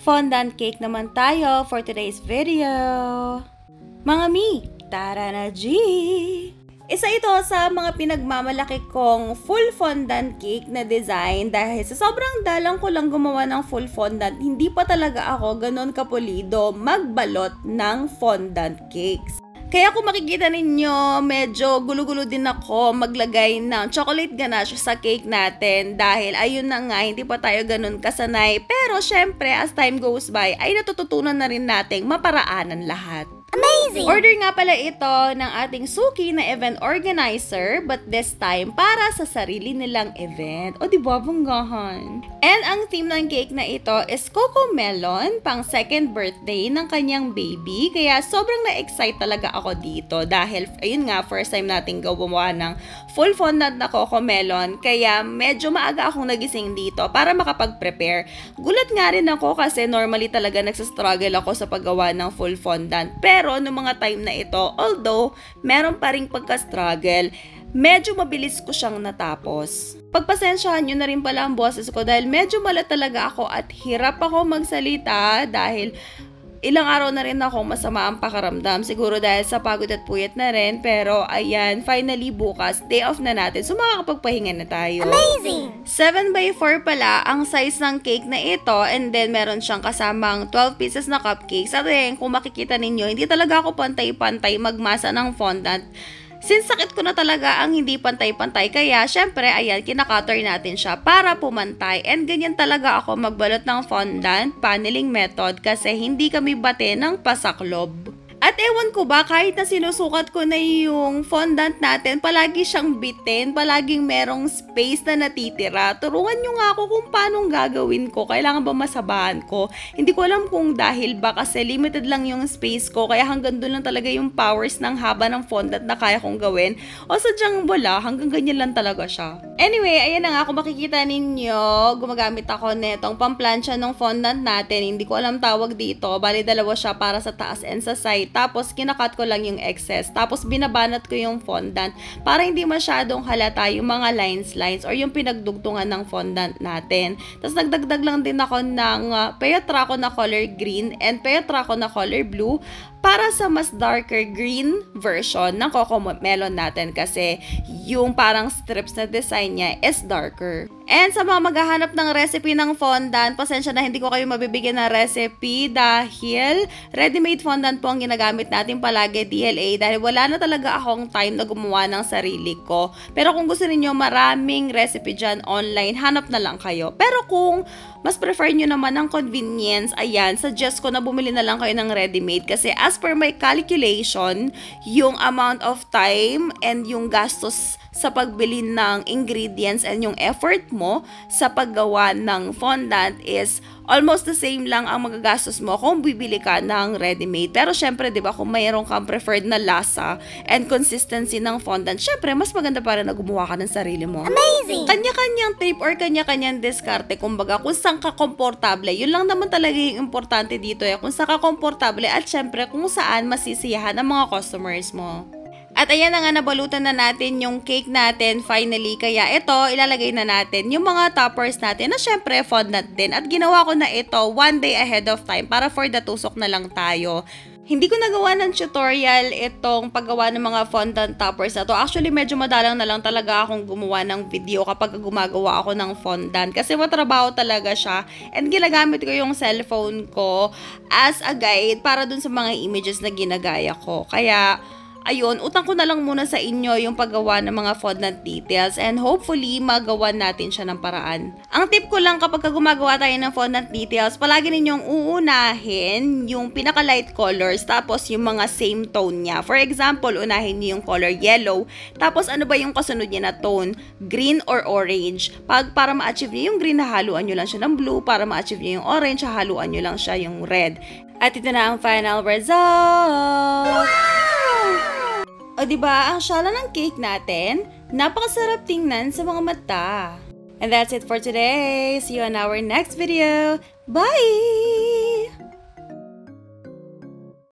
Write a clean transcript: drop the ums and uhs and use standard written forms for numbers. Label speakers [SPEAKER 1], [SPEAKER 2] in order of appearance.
[SPEAKER 1] Fondant cake naman tayo for today's video. Mga mi, tara na G! Isa ito sa mga pinagmamalaki kong full fondant cake na design dahil sa sobrang dalang ko lang gumawa ng full fondant, hindi pa talaga ako ganon kapulido magbalot ng fondant cakes. Kaya kung makikita ninyo, medyo gulo-gulo din ako maglagay ng chocolate ganache sa cake natin dahil ayun na nga, hindi pa tayo ganun kasanay. Pero syempre, as time goes by, ay natututunan na rin nating maparaanan lahat.
[SPEAKER 2] Amazing!
[SPEAKER 1] Order nga pala ito ng ating suki na event organizer, but this time para sa sarili nilang event. O diba, banggahan? And ang theme ng cake na ito is Coco Melon, pang second birthday ng kanyang baby. Kaya sobrang na-excite talaga ako dito dahil, ayun nga, first time nating gumawa ng full fondant na Coco Melon. Kaya medyo maaga akong nagising dito para makapag-prepare. Gulat nga rin ako kasi normally talaga nagsastruggle ako sa paggawa ng full fondant. Pero noong mga time na ito, although meron pa ring pagka-struggle, medyo mabilis ko siyang natapos. Pagpasensyahan nyo na rin pala ang boses ko dahil medyo malat talaga ako at hirap ako magsalita dahil ilang araw na rin ako masama ang pakaramdam. Siguro dahil sa pagod at puyat na rin. Pero ayan, finally bukas, day off na natin. So makakapagpahinga na tayo.
[SPEAKER 2] Amazing!
[SPEAKER 1] 7x4 pala ang size ng cake na ito. And then meron siyang kasamang 12 pieces na cupcakes. At then kung makikita ninyo, hindi talaga ako pantay-pantay magmasa ng fondant. Since sakit ko na talaga ang hindi pantay-pantay, kaya syempre, ayan, kinakater natin siya para pumantay. And ganyan talaga ako magbalot ng fondant, paneling method, kasi hindi kami bate ng pasaklob. At ewan ko ba, kahit na sinusukat ko na yung fondant natin, palagi siyang bitin, palaging merong space na natitira. Turuan nyo nga ako kung paano gagawin ko, kailangan ba masabahan ko. Hindi ko alam kung dahil ba kasi limited lang yung space ko, kaya hanggang doon lang talaga yung powers ng haba ng fondant na kaya kong gawin. O sadyang wala, hanggang ganyan lang talaga siya. Anyway, ayan na nga, kung makikita ninyo, gumagamit ako netong pamplansya ng fondant natin. Hindi ko alam tawag dito, bali dalawa siya para sa taas and sa side. Tapos, kinakat ko lang yung excess. Tapos, binabanat ko yung fondant para hindi masyadong halata yung mga lines or yung pinagdugtungan ng fondant natin. Tapos, nagdagdag lang din ako ng peyotraco na color green and peyotraco na color blue para sa mas darker green version ng Coco Melon natin kasi yung parang strips na design niya is darker. And sa mga maghahanap ng recipe ng fondant, pasensya na hindi ko kayo mabibigyan ng recipe dahil ready-made fondant po ang ginagamit natin palagi, DLA, dahil wala na talaga akong time na gumawa ng sarili ko. Pero kung gusto niyo maraming recipe dyan online, hanap na lang kayo. Pero kung mas prefer nyo naman ng convenience, ayan, suggest ko na bumili na lang kayo ng ready-made kasi as per my calculation, yung amount of time and yung gastos sa pagbili ng ingredients and yung effort mo sa paggawa ng fondant is almost the same lang ang magagastos mo kung bibili ka ng ready-made. Pero syempre, di ba, kung mayroon kang preferred na lasa and consistency ng fondant, syempre, mas maganda pa rin na gumawa ka ng sarili mo.
[SPEAKER 2] Amazing!
[SPEAKER 1] Kanya-kanyang trip or kanya-kanyang diskarte. Kumbaga, kung saan ka komportable, yun lang naman talaga yung importante dito kung saan ka komportable at syempre, kung saan masisiyahan ang mga customers mo. At ayan na nga, nabalutan na natin yung cake natin finally. Kaya ito, ilalagay na natin yung mga toppers natin na syempre fondant din. At ginawa ko na ito 1 day ahead of time para for the tusok na lang tayo. Hindi ko nagawa ng tutorial itong paggawa ng mga fondant toppers na to. Actually, medyo madalang na lang talaga akong gumawa ng video kapag gumagawa ako ng fondant. Kasi matrabaho talaga siya. And ginagamit ko yung cellphone ko as a guide para dun sa mga images na ginagaya ko. Kaya ayun, utang ko na lang muna sa inyo yung paggawa ng mga fondant details and hopefully magawa natin siya ng paraan. Ang tip ko lang kapag gumagawa tayo ng fondant details, palagi ninyong uunahin yung pinaka-light colors tapos yung mga same tone niya. For example, unahin niyo yung color yellow, tapos ano ba yung kasunod niya na tone? Green or orange. Para ma-achieve niyo yung green, haluan nyo lang siya ng blue. Para ma-achieve niyo yung orange, haluan nyo lang siya yung red. At ito na ang final result!
[SPEAKER 2] Wow!
[SPEAKER 1] O diba, ang syala ng cake natin, napakasarap tingnan sa mga mata. And that's it for today. See you on our next video. Bye!